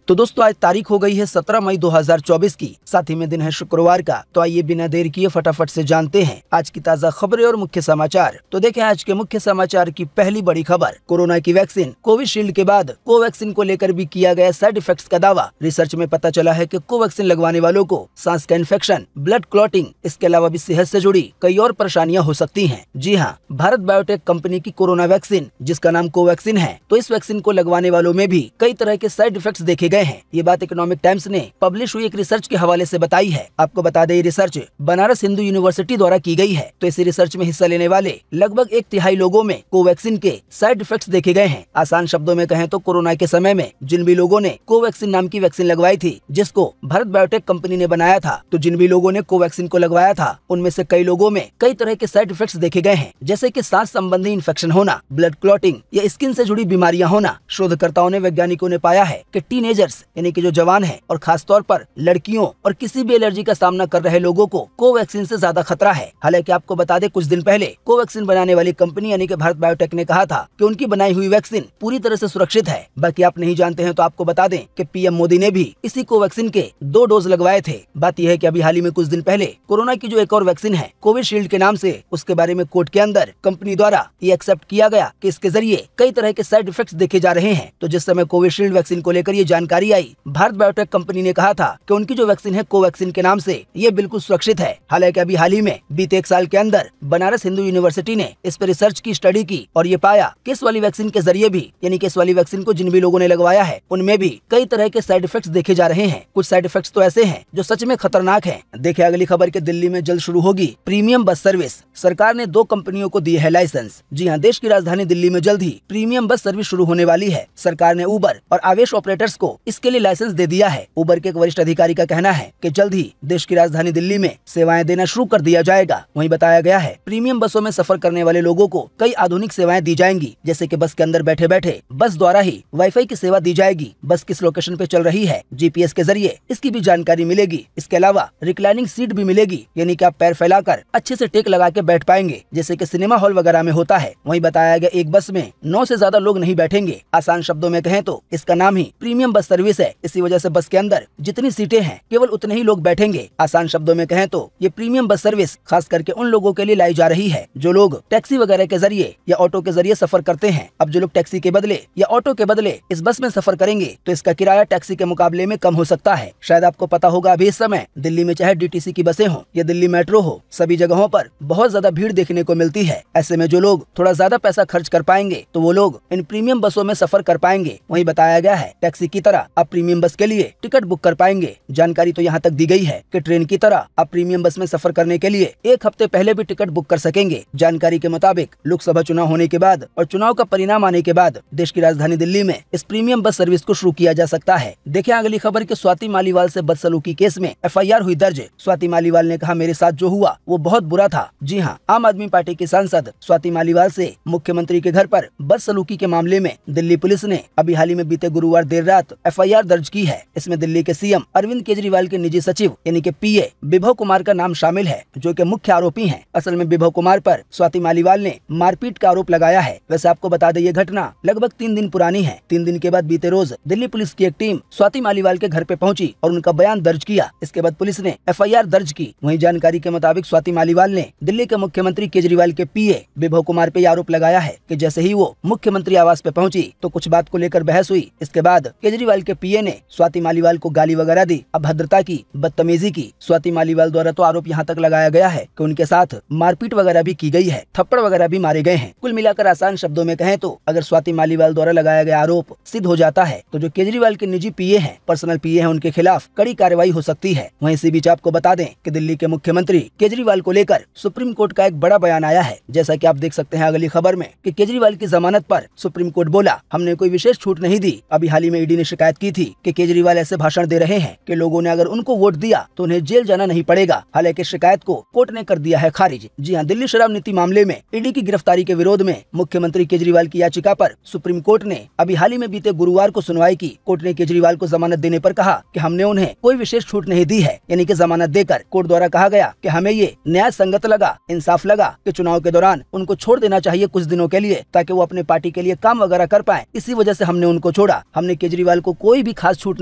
तो दोस्तों आज तारीख हो गई है 17 मई 2024 की, साथ ही में दिन है शुक्रवार का। तो आइए बिना देर किए फटाफट से जानते हैं आज की ताज़ा खबरें और मुख्य समाचार। तो देखें आज के मुख्य समाचार की पहली बड़ी खबर, कोरोना की वैक्सीन कोविशील्ड के बाद कोवैक्सीन को लेकर भी किया गया साइड इफेक्ट्स का दावा। रिसर्च में पता चला है कि कोवैक्सीन लगवाने वालों को सांस का इन्फेक्शन, ब्लड क्लॉटिंग, इसके अलावा भी सेहत से जुड़ी कई और परेशानियां हो सकती हैं। जी हाँ, भारत बायोटेक कंपनी की कोरोना वैक्सीन जिसका नाम कोवैक्सीन है, तो इस वैक्सीन को लगवाने वालों में भी कई तरह के साइड इफेक्ट्स देखे गए हैं। ये बात इकोनॉमिक टाइम्स ने पब्लिश हुई एक रिसर्च के हवाले से बताई है। आपको बता दें, ये रिसर्च बनारस हिंदू यूनिवर्सिटी द्वारा की गई है। तो इस रिसर्च में हिस्सा लेने वाले लगभग 1/3 लोगों में कोवैक्सीन के साइड इफेक्ट्स देखे गए हैं। आसान शब्दों में कहें तो कोरोना के समय में जिन भी लोगों ने कोवैक्सीन नाम की वैक्सीन लगवाई थी, जिसको भारत बायोटेक कंपनी ने बनाया था, तो जिन भी लोगों ने कोवैक्सीन को लगवाया था उनमें से कई लोगों में कई तरह के साइड इफेक्ट्स देखे गए हैं, जैसे कि सांस संबंधी इन्फेक्शन होना, ब्लड क्लॉटिंग या स्किन से जुड़ी बीमारियां होना। शोधकर्ताओं ने, वैज्ञानिकों ने पाया है कि टीनेजर्स यानी कि जो जवान है और खास तौर पर लड़कियों और किसी भी एलर्जी का सामना कर रहे लोगों को कोवैक्सीन से ज्यादा खतरा है। हालांकि आपको बता दें, कुछ दिन पहले कोवैक्सीन बनाने वाली कंपनी यानी कि भारत बायोटेक ने कहा था कि उनकी बनाई हुई वैक्सीन पूरी तरह से सुरक्षित है। बाकी आप नहीं जानते हैं तो आपको बता दें कि पीएम मोदी ने भी इसी कोवैक्सीन के 2 डोज लगवाए थे। बात यह है कि अभी हाल ही में कुछ दिन पहले कोरोना की जो एक और वैक्सीन है कोविशील्ड के नाम से, उसके बारे में कोर्ट के अंदर कंपनी द्वारा ये एक्सेप्ट किया गया कि इसके जरिए कई तरह के साइड इफेक्ट्स देखे जा रहे हैं। तो जिस समय कोविशील्ड वैक्सीन को लेकर ये जानकारी आई, भारत बायोटेक कंपनी ने कहा था कि उनकी जो वैक्सीन है कोवैक्सीन के नाम से, ये बिल्कुल सुरक्षित है। हालांकि अभी हाल ही में बीते 1 साल के अंदर बनारस हिंदू यूनिवर्सिटी ने इस पर रिसर्च की, स्टडी की और ये पाया कि इस वाली वैक्सीन के जरिए भी, यानी कि इस वाली वैक्सीन को जिन भी लोगों ने लगवाया है उनमें भी कई तरह के साइड इफेक्ट्स देखे जा रहे हैं। कुछ साइड इफेक्ट्स तो ऐसे हैं जो सच में खतरनाक हैं। देखिए अगली खबर के, दिल्ली में जल्द शुरू होगी प्रीमियम बस सर्विस। सरकार ने 2 कंपनियों को दिए है लाइसेंस। जी हाँ, देश की राजधानी दिल्ली में जल्द ही प्रीमियम बस सर्विस शुरू होने वाली है। सरकार ने उबर और आवेश ऑपरेटर्स को इसके लिए लाइसेंस दे दिया है। उबर के एक वरिष्ठ अधिकारी का कहना है कि जल्द ही देश की राजधानी दिल्ली में सेवाएं देना शुरू कर दिया जाएगा। वहीं बताया गया है प्रीमियम बसों में सफर करने वाले लोगों को कई आधुनिक सेवाएं दी जाएंगी, जैसे कि बस के अंदर बैठे बैठे बस द्वारा ही वाईफाई की सेवा दी जाएगी। बस किस लोकेशन पे चल रही है, जीपीएस के जरिए इसकी भी जानकारी मिलेगी। इसके अलावा रिक्लाइनिंग सीट भी मिलेगी, यानी कि आप पैर फैलाकर अच्छे से टेक लगा के बैठ पाएंगे, जैसे कि सिनेमा हॉल वगैरह में होता है। वहीं बताया गया एक बस में 9 से ज्यादा लोग नहीं बैठेंगे। आसान शब्दों में कहें तो इसका नाम ही प्रीमियम बस सर्विस है। इसी वजह से बस के अंदर जितनी सीटें हैं केवल उतने ही लोग बैठेंगे। आसान शब्दों में कहें तो ये प्रीमियम बस सर्विस खास करके उन लोगों के लिए लाई जा रही है जो लोग टैक्सी वगैरह के जरिए या ऑटो के जरिए सफर करते हैं। अब जो लोग टैक्सी के बदले या ऑटो के बदले इस बस में सफर करेंगे तो इसका किराया टैक्सी के मुकाबले में कम हो सकता है। शायद आपको पता होगा, अभी इस समय दिल्ली में चाहे डीटीसी की बसें हो या दिल्ली मेट्रो हो, सभी जगहों पर बहुत ज्यादा भीड़ देखने को मिलती है। ऐसे में जो लोग थोड़ा ज्यादा पैसा खर्च कर पाएंगे तो वो लोग इन प्रीमियम बसों में सफर कर पाएंगे। वहीं बताया गया है टैक्सी की तरह आप प्रीमियम बस के लिए टिकट बुक कर पाएंगे। जानकारी तो यहाँ तक दी गई है कि ट्रेन की तरह आप प्रीमियम बस में सफर करने के लिए 1 हफ्ते पहले भी टिकट बुक कर सकेंगे। जानकारी के मुताबिक लोकसभा चुनाव होने के बाद और चुनाव का परिणाम आने के बाद देश की राजधानी दिल्ली में इस प्रीमियम बस सर्विस को शुरू किया जा सकता है। देखिए अगली खबर के, स्वाति मालीवाल से बदसलूकी केस में एफआईआर हुई दर्ज। स्वाति मालीवाल ने कहा, मेरे साथ जो हुआ वो बहुत बुरा था। जी हाँ, आम आदमी पार्टी की सांसद स्वाति मालीवाल से मुख्यमंत्री के घर पर बदसलूकी के मामले में दिल्ली पुलिस ने अभी हाल ही में बीते गुरुवार देर रात एफआईआर दर्ज की है। इसमें दिल्ली के सीएम अरविंद केजरीवाल के निजी सचिव यानी कि पीए विभव कुमार का नाम शामिल है, जो कि मुख्य आरोपी हैं। असल में विभव कुमार पर स्वाति मालीवाल ने मारपीट का आरोप लगाया है। वैसे आपको बता दें, ये घटना लगभग 3 दिन पुरानी है। 3 दिन के बाद बीते रोज दिल्ली पुलिस की एक टीम स्वाति मालीवाल के घर पे पहुंची और उनका बयान दर्ज किया। इसके बाद पुलिस ने एफआईआर दर्ज की। वहीं जानकारी के मुताबिक स्वाति मालीवाल ने दिल्ली के मुख्यमंत्री केजरीवाल के पीए विभव कुमार पे आरोप लगाया है कि जैसे ही वो मुख्यमंत्री आवास पे पहुंची तो कुछ बात को लेकर बहस हुई। इसके बाद केजरीवाल के पीए ने स्वाति मालीवाल को गाली वगैरह दी, अभद्रता की, बदतमीजी की। स्वाति मालीवाल द्वारा तो आरोप यहाँ तक लगाया गया है कि उनके साथ मारपीट वगैरह भी की गई है, थप्पड़ वगैरह भी मारे गए हैं। कुल मिलाकर आसान शब्दों में कहें तो अगर स्वाति मालीवाल द्वारा लगाया गया आरोप सिद्ध हो जाता है तो जो केजरीवाल के निजी पीए हैं, पर्सनल पीए हैं, उनके खिलाफ कड़ी कार्रवाई हो सकती है। वहीं इसी बीच आपको बता दें कि दिल्ली के मुख्यमंत्री केजरीवाल को लेकर सुप्रीम कोर्ट का एक बड़ा बयान आया है। जैसा कि आप देख सकते हैं अगली खबर में कि केजरीवाल की जमानत पर सुप्रीम कोर्ट बोला, हमने कोई विशेष छूट नहीं दी। अभी हाल ही में ईडी ने शिकायत की थी कि केजरीवाल ऐसे भाषण दे रहे हैं कि लोगों ने अगर उनको वोट दिया तो उन्हें जेल जाना नहीं पड़ेगा। हालांकि शिकायत को कोर्ट ने कर दिया है खारिज। जी हाँ, दिल्ली शराब नीति मामले में ईडी की गिरफ्तारी के विरोध में मुख्यमंत्री केजरीवाल की याचिका पर सुप्रीम कोर्ट ने अभी हाल ही में बीते गुरुवार को सुनवाई की। कोर्ट ने केजरीवाल को जमानत देने पर कहा कि हमने उन्हें कोई विशेष छूट नहीं दी है, यानी कि जमानत देकर कोर्ट द्वारा कहा गया कि हमें ये न्याय संगत लगा, इंसाफ लगा कि चुनाव के दौरान उनको छोड़ देना चाहिए कुछ दिनों के लिए ताकि वो अपने पार्टी के लिए काम वगैरह कर पाए। इसी वजह से हमने उनको छोड़ा। हमने केजरीवाल को कोई भी खास छूट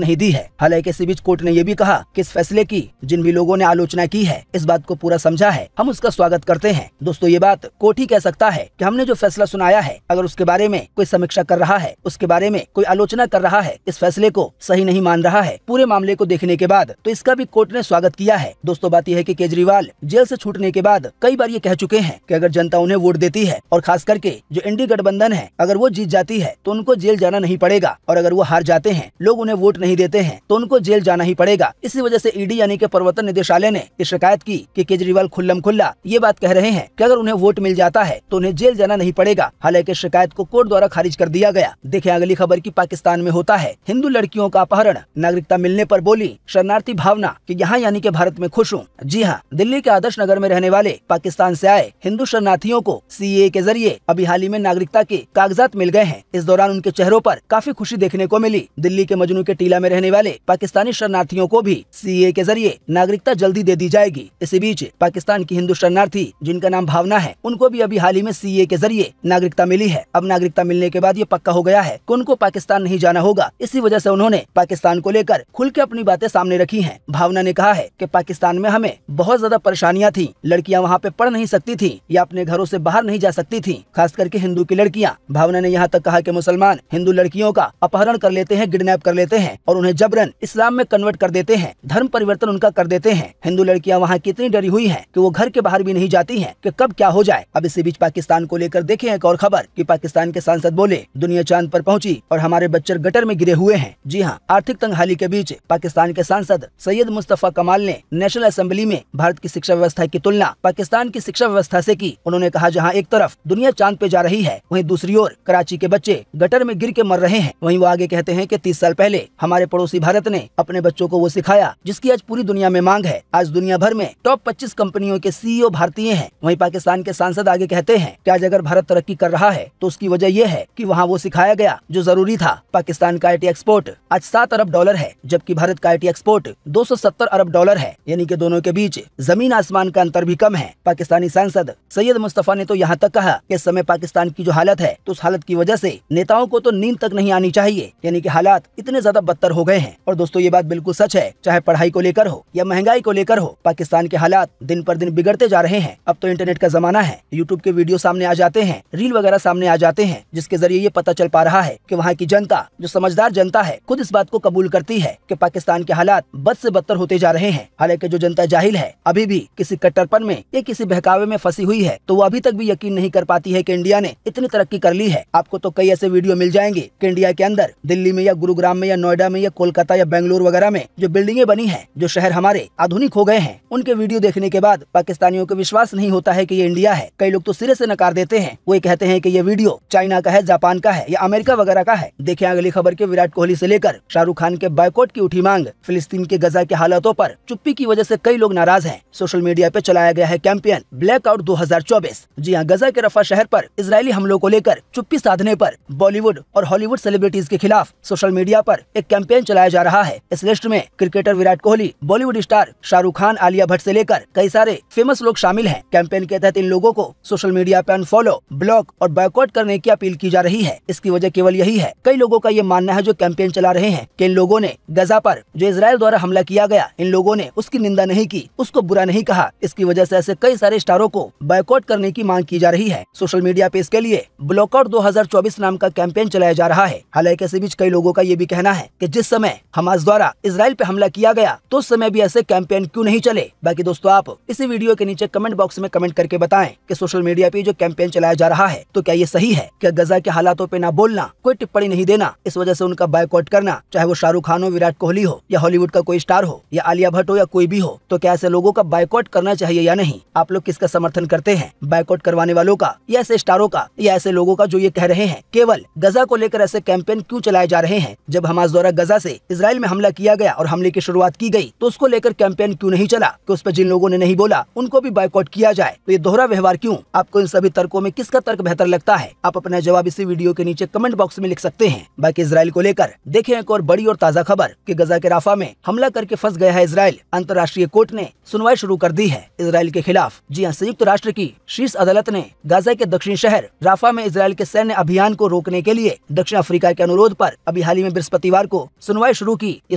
नहीं दी है। हालांकि इसी बीच कोर्ट ने यह भी कहा कि इस फैसले की जिन भी लोगों ने आलोचना की है, इस बात को पूरा समझा है, हम उसका स्वागत करते हैं। दोस्तों, ये बात कोर्ट ही कह सकता है कि हमने जो फैसला सुनाया है, अगर उसके बारे में कोई समीक्षा कर रहा है, उसके बारे में कोई आलोचना कर रहा है, इस फैसले को सही नहीं मान रहा है, पूरे मामले को देखने के बाद, तो इसका भी कोर्ट ने स्वागत किया है। दोस्तों, बात यह है कि केजरीवाल जेल से छूटने के बाद कई बार ये कह चुके हैं कि अगर जनता उन्हें वोट देती है और खास करके जो इंडी गठबंधन है, अगर वो जीत जाती है तो उनको जेल जाना नहीं पड़ेगा, और अगर वो हार जाते हैं, लोग उन्हें वोट नहीं देते हैं, तो उनको जेल जाना ही पड़ेगा। इसी वजह से ईडी यानी कि प्रवर्तन निदेशालय ने ये शिकायत की कि केजरीवाल खुल्लम खुल्ला ये बात कह रहे हैं कि अगर उन्हें वोट मिल जाता है तो उन्हें जेल जाना नहीं पड़ेगा। हालांकि शिकायत को कोर्ट द्वारा खारिज कर दिया गया। देखिए अगली खबर की पाकिस्तान में होता है हिंदू लड़कियों का अपहरण, नागरिकता मिलने पर बोली शरणार्थी भावना कि यहाँ यानी कि भारत में खुश हूँ। जी हाँ, दिल्ली के आदर्श नगर में रहने वाले पाकिस्तान से आए हिंदू शरणार्थियों को सीएए के जरिए अभी हाल ही में नागरिकता के कागजात मिल गए हैं। इस दौरान उनके चेहरों पर काफी खुशी देखने को मिली। दिल्ली के मजनू के टीला में रहने वाले पाकिस्तानी शरणार्थियों को भी सीएए के जरिए नागरिकता जल्दी दे दी जाएगी। इसी बीच पाकिस्तान की हिंदू शरणार्थी जिनका नाम भावना है, उनको भी अभी हाल ही में सीएए के जरिए नागरिकता मिली है। अब नागरिकता मिलने के बाद ये पक्का हो गया है कि उनको पाकिस्तान नहीं जाना होगा। इसी वजह से उन्होंने पाकिस्तान को लेकर खुल के अपनी बातें सामने रखी हैं। भावना ने कहा है कि पाकिस्तान में हमें बहुत ज्यादा परेशानियां थी, लड़कियां वहाँ पे पढ़ नहीं सकती थी या अपने घरों से बाहर नहीं जा सकती थी, खास करके हिंदू की लड़कियां। भावना ने यहाँ तक कहा कि मुसलमान हिंदू लड़कियों का अपहरण कर लेते हैं, किडनैप कर लेते हैं और उन्हें जबरन इस्लाम में कन्वर्ट कर देते हैं, धर्म परिवर्तन उनका कर देते हैं। हिंदू लड़कियां वहाँ कितनी डरी हुई हैं कि वो घर के बाहर भी नहीं जाती हैं कि कब क्या हो जाए। अब इसी बीच पाकिस्तान को लेकर देखें एक और खबर कि पाकिस्तान के सांसद बोले दुनिया चांद पर पहुंची और हमारे बच्चे गटर में गिरे हुए हैं। जी हाँ, आर्थिक तंगहाली के बीच पाकिस्तान के सांसद सैयद मुस्तफा कमाल ने नेशनल असेंबली में भारत की शिक्षा व्यवस्था की तुलना पाकिस्तान की शिक्षा व्यवस्था से की। उन्होंने कहा जहाँ एक तरफ दुनिया चांद पे जा रही है, वहीं दूसरी ओर कराची के बच्चे गटर में गिर के मर रहे हैं। वहीं वो आगे कहते हैं कि 30 साल पहले हमारे पड़ोसी भारत ने अपने बच्चों को वो सिखाया जिसकी आज पूरी दुनिया में मांग है। आज दुनिया भर में टॉप 25 कंपनियों के सीईओ भारतीय हैं। वहीं पाकिस्तान के सांसद आगे कहते हैं कि आज अगर भारत तरक्की कर रहा है तो उसकी वजह यह है कि वहाँ वो सिखाया गया जो जरूरी था। पाकिस्तान का आईटी एक्सपोर्ट आज 7 अरब डॉलर है, जबकि भारत का आईटी एक्सपोर्ट 270 अरब डॉलर है, यानी कि दोनों के बीच जमीन आसमान का अंतर भी कम है। पाकिस्तानी सांसद सैयद मुस्तफा ने तो यहाँ तक कहा कि इस समय पाकिस्तान की जो हालत है, तो उस हालत की वजह से नेताओं को तो नींद तक नहीं आनी चाहिए, यानी कि हालात इतने ज्यादा बदतर हो गए हैं। और दोस्तों, ये बात बिल्कुल सच है, चाहे पढ़ाई को लेकर हो या महंगाई को लेकर हो, पाकिस्तान के हालात दिन पर दिन बिगड़ते जा रहे हैं। अब तो इंटरनेट का जमाना है, यूट्यूब के वीडियो सामने आ जाते हैं, रील वगैरह सामने आ जाते हैं, जिसके जरिए ये पता चल पा रहा है कि वहाँ की जनता, जो समझदार जनता है, खुद इस बात को कबूल करती है कि पाकिस्तान के हालात बद से बदतर होते जा रहे हैं। हालांकि जो जनता जाहिल है, अभी भी किसी कट्टरपन में या किसी बहकावे में फंसी हुई है, तो वो अभी तक भी यकीन नहीं कर पाती है कि इंडिया ने इतनी तरक्की कर ली है। आपको तो कई ऐसे वीडियो मिल जाएंगे कि इंडिया के अंदर दिल्ली में या गुरुग्राम में या नोएडा में या कोलकाता या बेंगलुरु वगैरह में जो बिल्डिंगें बनी हैं, जो शहर हमारे आधुनिक हो गए हैं, उनके वीडियो देखने के बाद पाकिस्तानियों को विश्वास नहीं होता है कि ये इंडिया है। कई लोग तो सिरे से नकार देते हैं, वो कहते हैं कि ये वीडियो चाइना का है, जापान का है या अमेरिका वगैरह का है। देखिए अगली खबर के विराट कोहली से लेकर शाहरुख खान के बायकॉट की उठी मांग, फिलिस्तीन के गजा के हालातों पर चुप्पी की वजह से कई लोग नाराज हैं। सोशल मीडिया पे चलाया गया है कैंपेन ब्लैकआउट 2024। जी हाँ, गजा के रफा शहर पर इजरायली हमलों को लेकर चुप्पी साधने पर बॉलीवुड और हॉलीवुड सेलिब्रिटीज के खिलाफ सोशल मीडिया पर एक कैंपेन चलाया जा रहा है। इस लिस्ट में क्रिकेटर विराट कोहली, बॉलीवुड स्टार शाहरुख खान, आलिया भट्ट से लेकर कई सारे फेमस लोग शामिल हैं। कैंपेन के तहत इन लोगों को सोशल मीडिया पे अनफॉलो, ब्लॉक और बॉयकॉट करने की अपील की जा रही है। इसकी वजह केवल यही है, कई लोगों का ये मानना है जो कैंपेन चला रहे हैं कि इन लोगों ने गजा पर जो इजराइल द्वारा हमला किया गया, इन लोगों ने उसकी निंदा नहीं की, उसको बुरा नहीं कहा। इसकी वजह से ऐसे कई सारे स्टारों को बॉयकॉट करने की मांग की जा रही है। सोशल मीडिया पे इसके लिए ब्लॉकआउट 2024 नाम का कैंपेन चलाया जा रहा है। हालांकि इसी बीच कई लोगों का ये भी कहना है कि जिस समय हमास द्वारा इजराइल पे हमला किया गया, तो उस समय भी ऐसे कैंपेन क्यों नहीं चले। बाकी दोस्तों, आप इसी वीडियो के नीचे कमेंट बॉक्स में कमेंट करके बताएं कि सोशल मीडिया पे जो कैंपेन चलाया जा रहा है, तो क्या ये सही है कि गजा के हालातों पे ना बोलना, कोई टिप्पणी नहीं देना, इस वजह से उनका बॉयकॉट करना, चाहे वो शाहरुख खान हो, विराट कोहली हो या हॉलीवुड का कोई स्टार हो या आलिया भट्ट हो या कोई भी हो, तो क्या ऐसे लोगों का बॉयकॉट करना चाहिए या नहीं? आप लोग किसका समर्थन करते हैं, बॉयकॉट करवाने वालों का या ऐसे स्टारों का या ऐसे लोगों का जो ये कह रहे हैं केवल गजा को लेकर ऐसे कैंपेन क्यों चलाए जा रहे हैं? जब हमास द्वारा गजा से इजराइल में हमला किया गया और हमले की शुरुआत की गई, तो उसको लेकर कैंपेन क्यों नहीं चला कि उस पर जिन लोगों ने नहीं बोला उनको भी बॉयकॉट किया जाए? तो ये दोहरा व्यवहार क्यों? आपको इन सभी तर्कों में किसका तर्क बेहतर लगता है? आप अपना जवाब इसी वीडियो के नीचे कमेंट बॉक्स में लिख सकते हैं। बाकी इजराइल को लेकर देखें एक और बड़ी और ताजा खबर कि गजा के राफा में हमला करके फंस गया है इजराइल। अंतर्राष्ट्रीय कोर्ट ने सुनवाई शुरू कर दी है इजराइल के खिलाफ। जी हाँ, संयुक्त राष्ट्र की शीर्ष अदालत ने गाजा के दक्षिणी शहर राफा में इजराइल के सैन्य अभियान को रोकने के लिए दक्षिण अफ्रीका के अनुरोध पर अभी हाल ही में ने बृहस्पतिवार को सुनवाई शुरू की। ये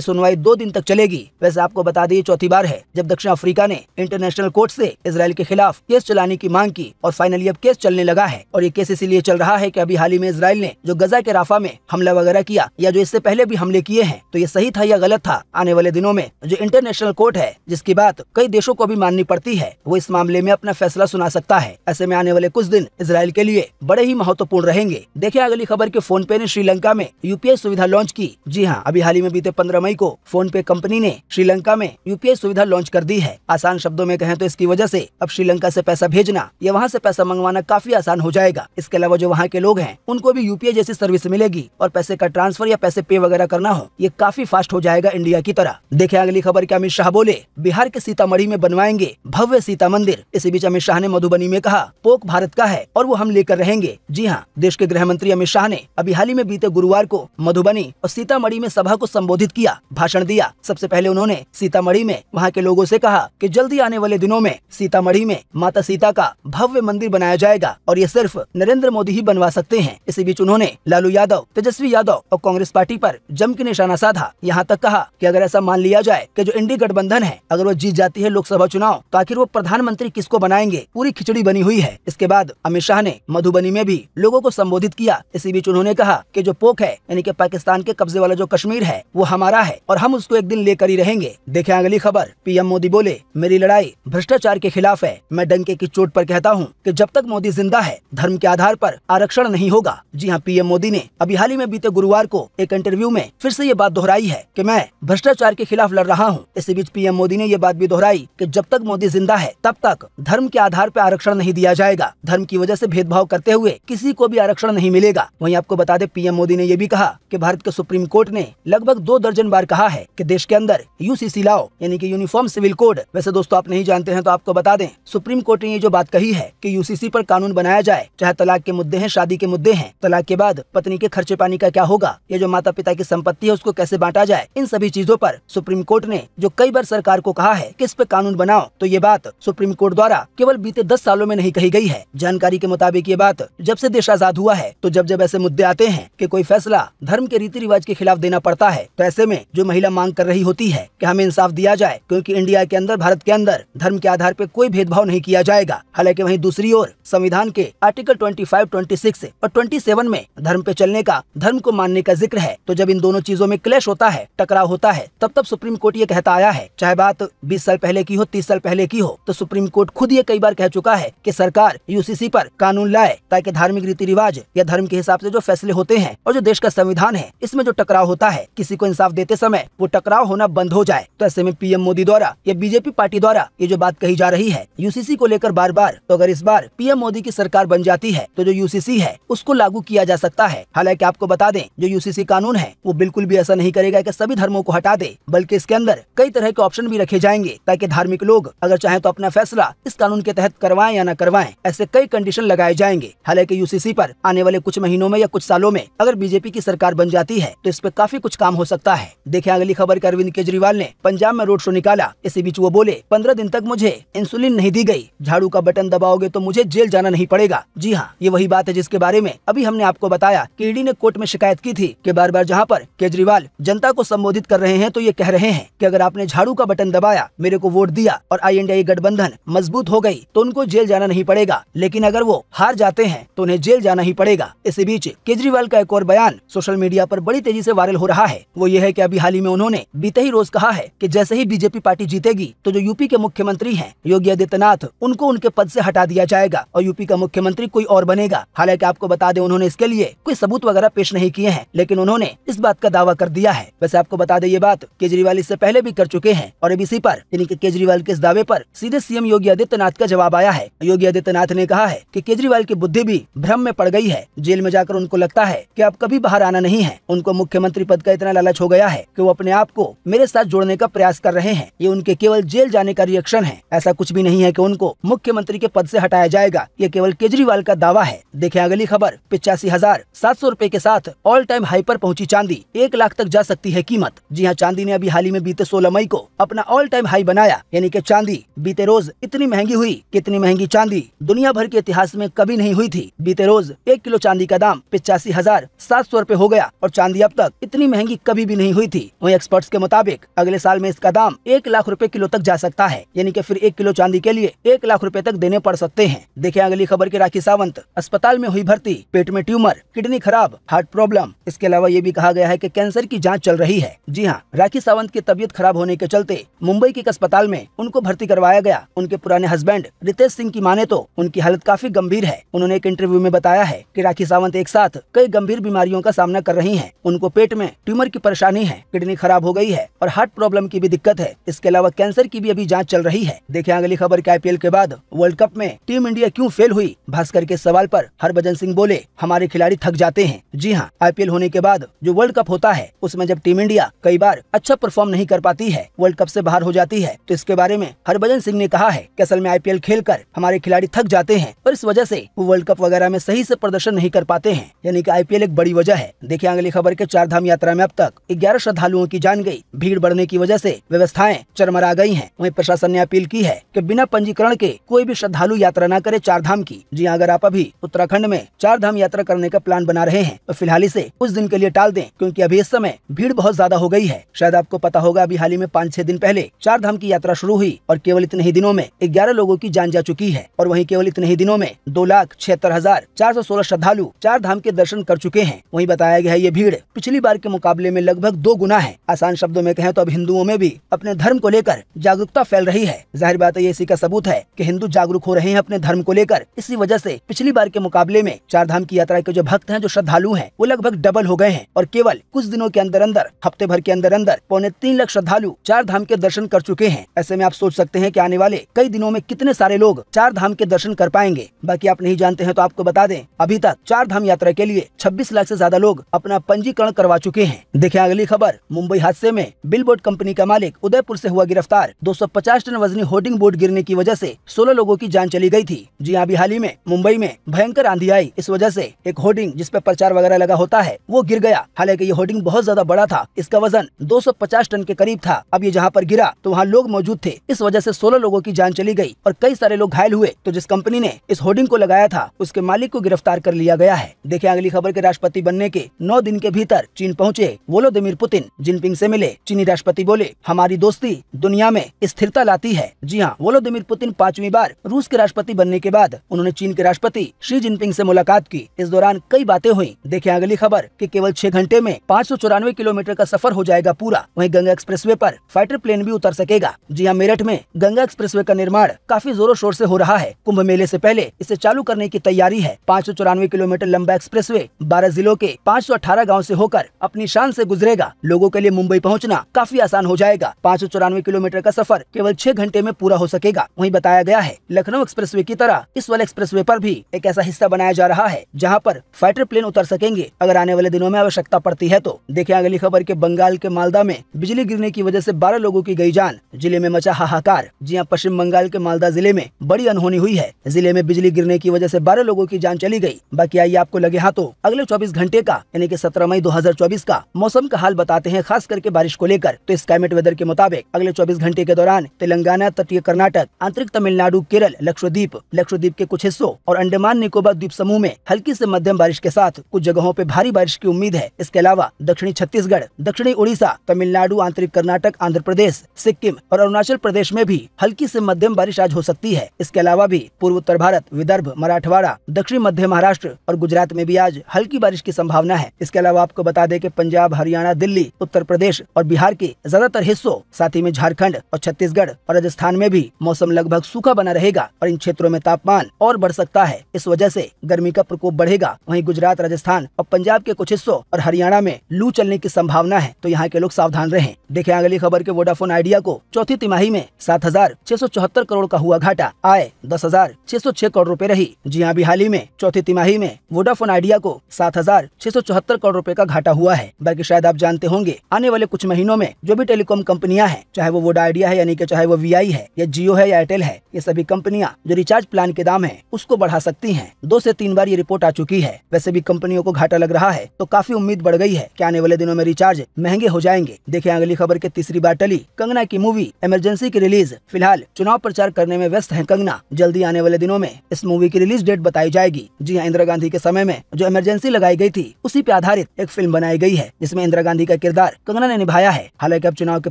सुनवाई 2 दिन तक चलेगी। वैसे आपको बता दें, चौथी बार है जब दक्षिण अफ्रीका ने इंटरनेशनल कोर्ट से इजराइल के खिलाफ केस चलाने की मांग की और फाइनली अब केस चलने लगा है। और ये केस इसीलिए चल रहा है कि अभी हाल ही में इजराइल ने जो गजा के राफा में हमला वगैरह किया या जो इससे पहले भी हमले किए हैं, तो ये सही था या गलत था। आने वाले दिनों में जो इंटरनेशनल कोर्ट है, जिसकी बात कई देशों को भी माननी पड़ती है, वो इस मामले में अपना फैसला सुना सकता है। ऐसे में आने वाले कुछ दिन इजराइल के लिए बड़े ही महत्वपूर्ण रहेंगे। देखिए अगली खबर कि फोन पे ने श्रीलंका में यूपीआई सुविधा लॉन्च की। जी हाँ, अभी हाल ही में बीते 15 मई को फोन पे कंपनी ने श्रीलंका में यूपीआई सुविधा लॉन्च कर दी है। आसान शब्दों में कहें तो इसकी वजह से अब श्रीलंका से पैसा भेजना या वहाँ से पैसा मंगवाना काफी आसान हो जाएगा। इसके अलावा जो वहाँ के लोग हैं उनको भी यूपीआई जैसी सर्विस मिलेगी और पैसे का ट्रांसफर या पैसे पे वगैरह करना हो, ये काफी फास्ट हो जाएगा इंडिया की तरह। देखिए अगली खबर कि अमित शाह बोले बिहार के सीतामढ़ी में बनवाएंगे भव्य सीता मंदिर। इसी बीच अमित शाह ने मधुबनी में कहा पोक भारत का है और वो हम लेकर रहेंगे। जी हाँ, देश के गृह मंत्री अमित शाह ने अभी हाल ही में बीते गुरुवार को मधुबनी और सीतामढ़ी में सभा को संबोधित किया, भाषण दिया। सबसे पहले उन्होंने सीतामढ़ी में वहाँ के लोगों से कहा कि जल्दी आने वाले दिनों में सीतामढ़ी में माता सीता का भव्य मंदिर बनाया जाएगा और ये सिर्फ नरेंद्र मोदी ही बनवा सकते हैं। इसी बीच उन्होंने लालू यादव, तेजस्वी यादव और कांग्रेस पार्टी पर जम के निशाना साधा। यहाँ तक कहा कि अगर ऐसा मान लिया जाए कि जो इंडी गठबंधन है अगर वो जीत जाती है लोकसभा चुनाव, तो आखिर वो प्रधानमंत्री किसको बनाएंगे, पूरी खिचड़ी बनी हुई है। इसके बाद अमित शाह ने मधुबनी में भी लोगों को संबोधित किया। इसी बीच उन्होंने कहा कि जो पोक है यानी कि पाकिस्तान के कब्जे वाला जो कश्मीर है वो हमारा है और हम उसको एक दिन लेकर ही रहेंगे। देखें अगली खबर, पीएम मोदी बोले मेरी लड़ाई भ्रष्टाचार के खिलाफ है। मैं डंके की चोट पर कहता हूँ कि जब तक मोदी जिंदा है धर्म के आधार पर आरक्षण नहीं होगा। जी हाँ, पीएम मोदी ने अभी हाल ही में बीते गुरुवार को एक इंटरव्यू में फिर से ये बात दोहराई है कि मैं भ्रष्टाचार के खिलाफ लड़ रहा हूँ। इसी बीच पीएम मोदी ने ये बात भी दोहराई कि जब तक मोदी जिंदा है तब तक धर्म के आधार पर आरक्षण नहीं दिया जाएगा। धर्म की वजह से भेदभाव करते हुए किसी को भी आरक्षण नहीं मिलेगा। वहीं आपको बता दें पीएम मोदी ने ये भी कहा कि भारत के सुप्रीम कोर्ट ने लगभग 2 दर्जन बार कहा है कि देश के अंदर यूसीसी लाओ यानी कि यूनिफॉर्म सिविल कोड। वैसे दोस्तों आप नहीं जानते हैं तो आपको बता दें, सुप्रीम कोर्ट ने ये जो बात कही है कि यूसीसी पर कानून बनाया जाए, चाहे तलाक के मुद्दे हैं, शादी के मुद्दे हैं, तलाक के बाद पत्नी के खर्चे पानी का क्या होगा, ये जो माता पिता की संपत्ति है उसको कैसे बांटा जाए, इन सभी चीजों पर सुप्रीम कोर्ट ने जो कई बार सरकार को कहा है कि इस पे कानून बनाओ, तो ये बात सुप्रीम कोर्ट द्वारा केवल बीते 10 सालों में नहीं कही गई है। जानकारी के मुताबिक ये बात जब से देश आजाद हुआ है, तो जब जब ऐसे मुद्दे आते हैं कि कोई फैसला धर्म के रीति रिवाज के खिलाफ देना पड़ता है, तो ऐसे में जो महिला मांग कर रही होती है कि हमें इंसाफ दिया जाए, क्योंकि इंडिया के अंदर, भारत के अंदर धर्म के आधार पर कोई भेदभाव नहीं किया जाएगा। हालांकि वहीं दूसरी ओर संविधान के आर्टिकल 25, 26 और 27 में धर्म पे चलने का, धर्म को मानने का जिक्र है। तो जब इन दोनों चीजों में क्लैश होता है, टकराव होता है, तब सुप्रीम कोर्ट ये कहता आया है, चाहे बात 20 साल पहले की हो, 30 साल पहले की हो, तो सुप्रीम कोर्ट खुद ये कई बार कह चुका है कि सरकार यूसीसी पर कानून लाए ताकि धार्मिक रीति रिवाज या धर्म के हिसाब से जो फैसले होते हैं और जो देश का संविधान है इसमें जो टकराव होता है, किसी को इंसाफ देते समय वो टकराव होना बंद हो जाए। तो ऐसे में पीएम मोदी द्वारा या बीजेपी पार्टी द्वारा ये जो बात कही जा रही है यूसीसी को लेकर बार बार, तो अगर इस बार पीएम मोदी की सरकार बन जाती है तो जो यूसीसी है उसको लागू किया जा सकता है। हालांकि आपको बता दें, जो यूसीसी कानून है वो बिल्कुल भी ऐसा नहीं करेगा कि सभी धर्मों को हटा दे, बल्कि इसके अंदर कई तरह के ऑप्शन भी रखे जाएंगे ताकि धार्मिक लोग अगर चाहें तो अपना फैसला इस कानून के तहत करवाएं या न करवाएं, ऐसे कई कंडीशन लगाए जाएंगे। हालांकि यूसीसी पर आने वाले कुछ महीनों में या कुछ सालों में अगर बीजेपी की सरकार बन जाती है तो इस पे काफी कुछ काम हो सकता है। देखिए अगली खबर कि अरविंद केजरीवाल ने पंजाब में रोड शो निकाला। इसी बीच वो बोले 15 दिन तक मुझे इंसुलिन नहीं दी गई, झाड़ू का बटन दबाओगे तो मुझे जेल जाना नहीं पड़ेगा। जी हाँ, ये वही बात है जिसके बारे में अभी हमने आपको बताया कि ईडी ने कोर्ट में शिकायत की थी कि बार बार जहाँ पर केजरीवाल जनता को संबोधित कर रहे हैं तो ये कह रहे हैं कि अगर आपने झाड़ू का बटन दबाया, मेरे को वोट दिया और INDI गठबंधन मजबूत हो गई तो उनको जेल जाना नहीं पड़ेगा, लेकिन अगर वो हार जाते हैं तो उन्हें जेल जाना ही पड़ेगा। इसी बीच केजरीवाल का एक और बयान सोशल मीडिया पर बड़ी तेजी से वायरल हो रहा है। वो ये है कि अभी हाल ही में उन्होंने बीते ही रोज कहा है कि जैसे ही बीजेपी पार्टी जीतेगी तो जो यूपी के मुख्यमंत्री हैं योगी आदित्यनाथ, उनको उनके पद से हटा दिया जाएगा और यूपी का मुख्यमंत्री कोई और बनेगा। हालांकि आपको बता दें उन्होंने इसके लिए कोई सबूत वगैरह पेश नहीं किए हैं, लेकिन उन्होंने इस बात का दावा कर दिया है। वैसे आपको बता दें ये बात केजरीवाल इससे पहले भी कर चुके हैं और अब इसी पर यानी कि केजरीवाल के इस दावे पर सीधे सीएम योगी आदित्यनाथ का जवाब आया है। योगी आदित्यनाथ ने कहा है कि केजरीवाल की बुद्धि भी भ्रम में पड़ गई है। जेल में जाकर उनको लगता है कि अब कभी बाहर आना नहीं है। उनको मुख्यमंत्री पद का इतना लालच हो गया है कि वो अपने आप को मेरे साथ जोड़ने का प्रयास कर रहे हैं। ये उनके केवल जेल जाने का रिएक्शन है, ऐसा कुछ भी नहीं है कि उनको मुख्यमंत्री के पद से हटाया जाएगा। ये केवल केजरीवाल का दावा है। देखें अगली खबर, 85,700 रुपए के साथ ऑल टाइम हाई पर पहुंची चांदी, 1 लाख तक जा सकती है कीमत। जी हाँ, चांदी ने अभी हाल ही में बीते 16 मई को अपना ऑल टाइम हाई बनाया, यानी कि चांदी बीते रोज इतनी महंगी हुई, कितनी महंगी चांदी दुनिया भर के इतिहास में कभी नहीं हुई थी। बीते रोज 1 किलो चांदी का दाम 85,700 रुपए हो गया और चांदी अब तक इतनी महंगी कभी भी नहीं हुई थी। वहीं एक्सपर्ट्स के मुताबिक अगले साल में इसका दाम 1 लाख रुपए किलो तक जा सकता है, यानी कि फिर 1 किलो चांदी के लिए 1 लाख रुपए तक देने पड़ सकते हैं। देखें अगली खबर की राखी सावंत अस्पताल में हुई भर्ती, पेट में ट्यूमर, किडनी खराब, हार्ट प्रॉब्लम। इसके अलावा ये भी कहा गया है कि कैंसर की जांच चल रही है। जी हाँ, राखी सावंत की तबीयत खराब होने के चलते मुंबई के एक अस्पताल में उनको भर्ती करवाया गया। उनके पुराने हस्बैंड रितेश सिंह की माने तो उनकी हालत काफी गंभीर है। उन्होंने एक इंटरव्यू में बताया है कि राखी सावंत एक साथ कई गंभीर बीमारियों का सामना कर रही हैं। उनको पेट में ट्यूमर की परेशानी है, किडनी खराब हो गई है और हार्ट प्रॉब्लम की भी दिक्कत है। इसके अलावा कैंसर की भी अभी जांच चल रही है। देखें अगली खबर के आईपीएल के बाद वर्ल्ड कप में टीम इंडिया क्यों फेल हुई। भास्कर के सवाल पर हरभजन सिंह बोले, हमारे खिलाड़ी थक जाते हैं। जी हाँ, आईपीएल होने के बाद जो वर्ल्ड कप होता है उसमें जब टीम इंडिया कई बार अच्छा परफॉर्म नहीं कर पाती है, वर्ल्ड कप से बाहर हो जाती है, तो इसके बारे में हरभजन सिंह ने कहा है कि असल में आईपीएल खेलकर हमारे खिलाड़ी थक जाते हैं और इस वजह से वो वर्ल्ड कप वगैरह में सही से प्रदर्शन नहीं कर पाते हैं, यानी कि आईपीएल एक बड़ी वजह है। देखिए अगली खबर के 4 धाम यात्रा में अब तक 11 श्रद्धालुओं की जान गई। भीड़ बढ़ने की वजह से व्यवस्थाएं चरमरा गई हैं। वहीं प्रशासन ने अपील की है कि बिना पंजीकरण के कोई भी श्रद्धालु यात्रा न करे 4 धाम की। जी अगर आप अभी उत्तराखंड में 4 धाम यात्रा करने का प्लान बना रहे हैं तो फिलहाल इसे कुछ दिन के लिए टाल दें, क्योंकि अभी इस समय भीड़ बहुत ज्यादा हो गई है। शायद आपको पता होगा अभी हाल ही में 5-6 दिन पहले 4 धाम की यात्रा शुरू हुई और केवल इतने ही दिनों में 11 लोगों की जान जा चुकी है। और वहीं केवल इतने ही दिनों में 2,76,416 श्रद्धालु 4 धाम के दर्शन कर चुके हैं। वहीं बताया गया है ये भीड़ पिछली बार के मुकाबले में लगभग 2 गुना है। आसान शब्दों में कहें तो अब हिंदुओं में भी अपने धर्म को लेकर जागरूकता फैल रही है। जाहिर बात है ये इसी का सबूत है कि हिंदू जागरूक हो रहे हैं अपने धर्म को लेकर। इसी वजह से पिछली बार के मुकाबले में 4 धाम की यात्रा के जो भक्त हैं, जो श्रद्धालु हैं, वो लगभग डबल हो गए हैं और केवल कुछ दिनों के अंदर अंदर, हफ्ते भर के अंदर अंदर 3.25 लाख श्रद्धालु 4 धाम के दर्शन कर चुके हैं। ऐसे में आप सोच सकते हैं कि आने वाले कई दिनों में कितने सारे लोग 4 धाम के दर्शन कर पाएंगे। बाकी आप नहीं जानते हैं तो आपको बता दें, अभी तक 4 धाम यात्रा के लिए 26 लाख से ज्यादा लोग अपना पंजीकरण करवा चुके हैं। देखिए अगली खबर, मुंबई हादसे में बिलबोर्ड कंपनी का मालिक उदयपुर से हुआ गिरफ्तार। 250 टन वजनी होर्डिंग बोर्ड गिरने की वजह से 16 लोगों की जान चली गई थी। जी हाल ही में मुंबई में भयंकर आंधी आई। इस वजह से एक होर्डिंग जिस पे प्रचार वगैरह लगा होता है वो गिर गया। हालांकि ये होर्डिंग बहुत ज्यादा बड़ा था, इसका वजन 250 टन के करीब था। अब ये जहाँ पर गिरा तो वहाँ लोग मौजूद थे, इस वजह से 16 लोगों की जान चली गई और कई सारे लोग घायल हुए। तो जिस कंपनी ने इस होर्डिंग को लगाया था उसके मालिक को गिरफ्तार कर लिया गया है। देखिए अगली खबर के राष्ट्रपति बनने के 9 दिन के भीतर चीन पहुँचे वोलोदिमीर पुतिन जिनपिंग से मिले। चीनी राष्ट्रपति बोले, हमारी दोस्ती दुनिया में स्थिरता लाती है। जी हाँ, वोलोदिमीर पुतिन 5वीं बार रूस के राष्ट्रपति बनने के बाद उन्होंने चीन के राष्ट्रपति शी जिनपिंग से मुलाकात की। इस दौरान कई बातें हुई। देखिए अगली खबर कि केवल 6 घंटे में 594 किलोमीटर का सफर हो जाएगा पूरा। वहीं गंगा एक्सप्रेसवे पर फाइटर प्लेन भी उतर सकेगा। जी हाँ, मेरठ में गंगा एक्सप्रेसवे का निर्माण काफी जोरों शोर से हो रहा है। कुंभ मेले से पहले इसे चालू करने की तैयारी है। 594 किलोमीटर लंबा एक्सप्रेसवे 12 जिलों के 518 गाँव से होकर अपनी शान से गुजरेगा। लोगों के लिए मुंबई पहुँचना काफी आसान हो जाएगा। 594 किलोमीटर का सफर केवल 6 घंटे में पूरा हो सकेगा। वहीं बताया गया है लखनऊ एक्सप्रेसवे की तरह इस वाले एक्सप्रेसवे पर भी एक ऐसा हिस्सा बनाया जा रहा है जहां पर फाइटर प्लेन उतर सकेंगे अगर आने वाले दिनों में आवश्यकता पड़ती है तो। देखिए अगली खबर के बंगाल के मालदा में बिजली गिरने की वजह से 12 लोगों की गई जान। जिले में मचा हाहाकार। जी हां, पश्चिम बंगाल के मालदा जिले में बड़ी अनहोनी हुई है। जिले में बिजली गिरने की वजह से 12 लोगों की जान चली गई। बाकी आइए आपको लगे हाथों अगले 24 घंटे का यानी कि 17 मई 2024 का मौसम का हाल बताते हैं, खास करके बारिश को लेकर। तो स्काईमेट वेदर के मुताबिक अगले 24 घंटे के दौरान तेलंगाना, तटीय कर्नाटक, आंतरिक तमिलनाडु, केरल, लक्षद्वीप के कुछ हिस्सों और अंडमान निकोबार द्वीप समूह में हल्की से मध्यम बारिश के साथ कुछ जगहों पे भारी बारिश की उम्मीद है। इसके अलावा दक्षिणी छत्तीसगढ़, दक्षिणी उड़ीसा, तमिलनाडु, आंतरिक कर्नाटक, आंध्र प्रदेश, सिक्किम और अरुणाचल प्रदेश में भी हल्की से मध्यम बारिश आज हो सकती है। इसके अलावा भी पूर्व उत्तर भारत, विदर्भ, मराठवाड़ा, दक्षिण मध्य महाराष्ट्र और गुजरात में भी आज हल्की बारिश की संभावना है। इसके अलावा आपको बता दें कि पंजाब, हरियाणा, दिल्ली, उत्तर प्रदेश और बिहार के ज्यादातर हिस्सों, साथ ही में झारखंड और छत्तीसगढ़ और राजस्थान में भी मौसम लगभग सूखा बना रहेगा और इन क्षेत्रों में तापमान और बढ़ सकता है। इस वजह से गर्मी का प्रकोप बढ़ेगा। वहीं गुजरात, राजस्थान और पंजाब के कुछ हिस्सों और हरियाणा में लू चलने की संभावना है, तो यहाँ के लोग सावधान रहें। देखें अगली खबर के वोडाफोन आइडिया को चौथी तिमाही में 7,674 करोड़ का हुआ घाटा। आय 10,606 करोड़ रुपए रही। जी हाँ, अभी हाल ही में चौथी तिमाही में वोडाफोन आइडिया को 7,674 करोड़ रुपए का घाटा हुआ है। बाकी शायद आप जानते होंगे आने वाले कुछ महीनों में जो भी टेलीकॉम कंपनियां हैं, चाहे वो वोडा आइडिया है यानी कि चाहे वो वीआई है या जियो है या एयरटेल है, ये सभी कंपनियां जो रिचार्ज प्लान के दाम है उसको बढ़ा सकती हैं। 2 से 3 बार ये रिपोर्ट आ चुकी है। वैसे भी कंपनियों को घाटा लग रहा है तो काफी उम्मीद बढ़ गई है कि आने वाले दिनों में रिचार्ज महंगे हो जाएंगे। देखें अगली खबर के तीसरी बार टली कंगना की मूवी इमरजेंसी की रिलीज। फिलहाल चुनाव प्रचार करने में व्यस्त है कंगना। जल्दी आने वाले दिनों में इस मूवी की रिलीज डेट बताई जाएगी। जी हाँ, इंदिरा गांधी के समय में जो इमरजेंसी लगाई गई थी उसी पे आधारित समेत एक फिल्म बनाई गई है जिसमें इंदिरा गांधी का किरदार कंगना ने निभाया है। हालांकि अब चुनाव के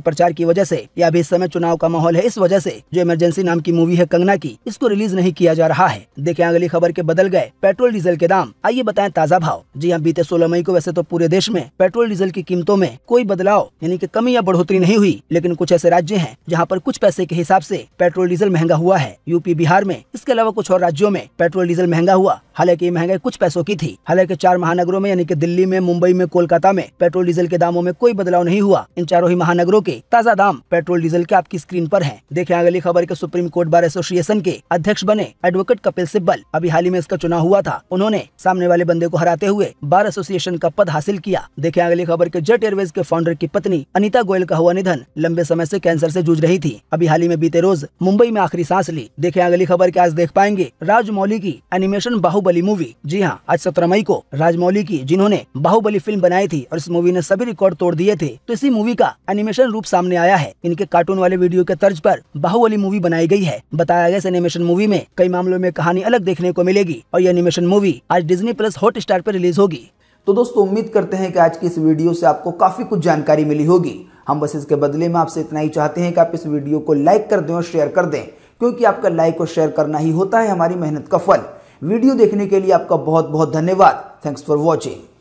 प्रचार की वजह से या अभी इस समय चुनाव का माहौल है, इस वजह से जो इमरजेंसी नाम की मूवी है कंगना की, इसको रिलीज नहीं किया जा रहा है। देखें अगली खबर के बदल गए पेट्रोल डीजल के दाम, आइए बताएं ताजा भाव। जी हाँ, बीते 16 मई को वैसे तो पूरे देश में पेट्रोल डीजल की कीमतों में कोई बदलाव यानी कि कमी या बढ़ोतरी नहीं हुई, लेकिन कुछ ऐसे राज्य हैं जहां पर कुछ पैसे के हिसाब से पेट्रोल डीजल महंगा हुआ है। यूपी, बिहार में, इसके अलावा कुछ और राज्यों में पेट्रोल डीजल महंगा हुआ। हालांकि ये महंगाई कुछ पैसों की थी। हालांकि 4 महानगरों में यानी कि दिल्ली में, मुंबई में, कोलकाता में पेट्रोल डीजल के दामों में कोई बदलाव नहीं हुआ। इन चारों ही महानगरों के ताजा दाम पेट्रोल डीजल के आपकी स्क्रीन पर हैं। देखें अगली खबर के सुप्रीम कोर्ट बार एसोसिएशन के अध्यक्ष बने एडवोकेट कपिल सिब्बल। अभी हाल ही में इसका चुनाव हुआ था। उन्होंने सामने वाले बंदे को हराते हुए बार एसोसिएशन का पद हासिल किया। देखें अगली खबर के जेट एयरवेज के फाउंडर की पत्नी अनीता गोयल का हुआ निधन। लंबे समय से कैंसर से जूझ रही थी। अभी हाल ही में बीते रोज मुंबई में आखिरी सांस ली। देखें अगली खबर के आज देख पाएंगे राजमौली की एनिमेशन बाहुबली मूवी। जी हाँ, आज 17 मई को राजमौली की, जिन्होंने बाहुबली फिल्म बनाई थी और इस मूवी ने सभी रिकॉर्ड तोड़ दिए थे, तो इसी मूवी का एनिमेशन रूप सामने आया है। इनके कार्टून वाले वीडियो के तर्ज पर बाहुबली मूवी बनाई गई है। बताया गया इस एनिमेशन मूवी में कई मामलों में कहानी अलग देखने को मिलेगी और यह एनिमेशन मूवी आज डिज्नी प्लस हॉटस्टार पर रिलीज होगी। तो दोस्तों, उम्मीद करते हैं कि आज की इस वीडियो से आपको काफी कुछ जानकारी मिली होगी। हम बस इसके बदले में आपसे इतना ही चाहते हैं कि आप इस वीडियो को लाइक कर दें और शेयर कर दें, क्योंकि आपका लाइक और शेयर करना ही होता है हमारी मेहनत का फल। वीडियो देखने के लिए आपका बहुत बहुत धन्यवाद। Thanks for watching.